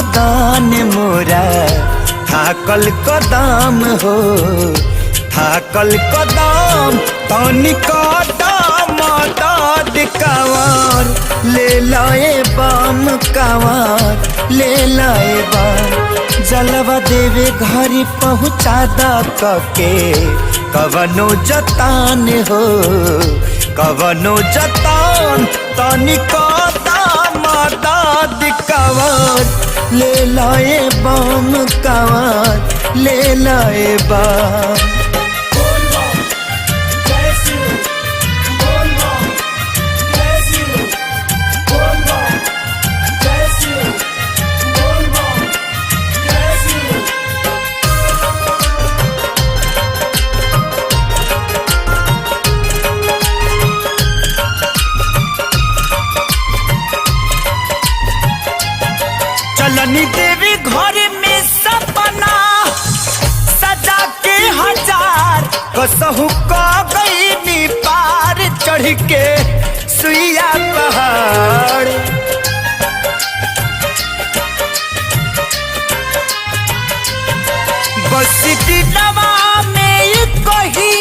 बदान मोरा थाकल कदम हो, थाकल कदम तनिक दाम दाद कांवर ले लाए बम कांवर ले लाए बम। जलवा देवे घरी पहुँचा द के कवनो जतान हो, कवनो जतान तनिक दाम दाद कांवर ले लाए बम कांवर ले लाए बम। चलनी देवी घर में सपना सजा के हजार कसहु का गई पार चढ़ के सुइया पहाड़। बस दिलवा में कही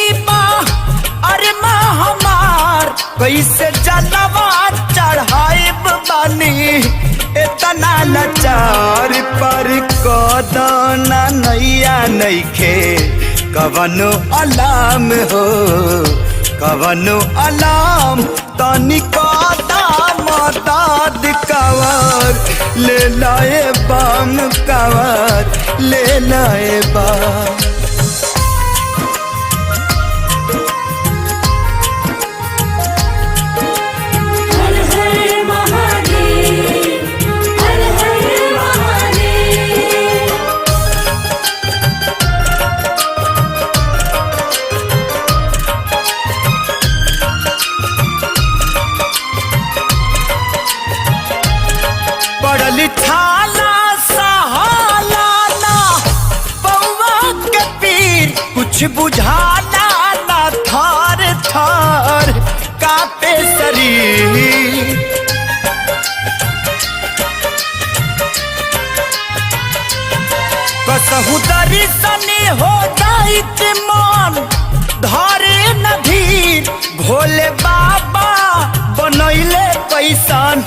अरे माँ हमार कैसे जलवा चढ़ाए बानी इतना लाचार पर कदना नैया नइखे कवनो अलाम हो, कवनो अलाम तनिक दाम दाद कांवर ले लाए बम कांवर ले लाए बम। पड़ल छाला सहाला ना पौवा के पीर कुछ बुझाला ना थार थार कापे शरीर। कसहु दर्शन हो जाइत मन धरे न धीर भोले बाबा बनैले कैसन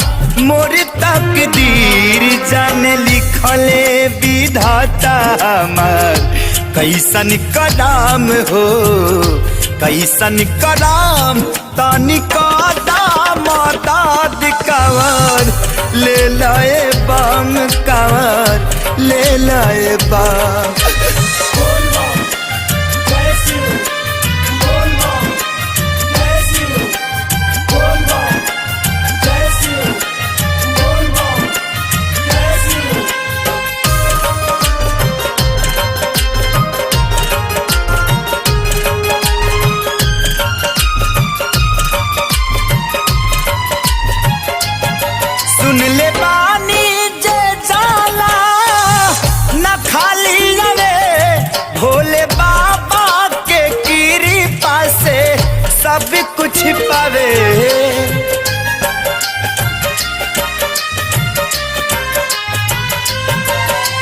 मोर तकदीर जाने लिखले विधाता हमार कैसन कदम हो, कैसन कदम तनिक दाम दाद कांवर ले लाए बम कांवर ले लाए बम। सुन ले बानी जे जाला न खाली रे भोले बाबा के कृपा से सब कुछ पावे।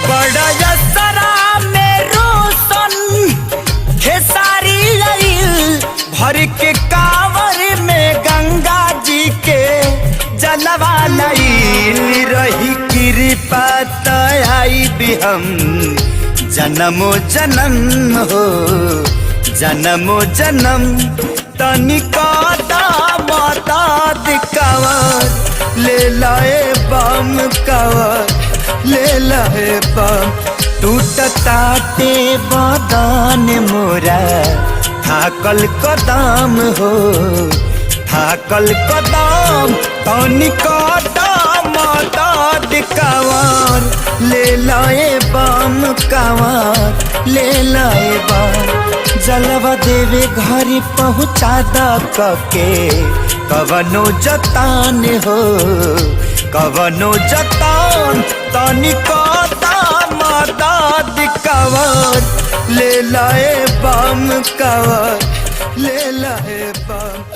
बड़ा यसरा में रोशन खेसारी आइल भर के कांवर में गंगा जी के जलवा लाइल रही कृपा तई भी हम जन्मो जन्म हो, जन्मो जन्म तनिक दाम दाद कांवर ले लाए बम कांवर ले लाए बम। टूटताटे बदान मोरा थाकल कदम हो, थाकल कदम तनिक दाम दाद कांवर ले लाए बम कांवर ले लाए बम। जलवा देवे घरी पहुँचा द के कवनो जतान हो, कवनो जतान तनिक दाम दाद कांवर ले लाए बम कांवर ले लाए बम।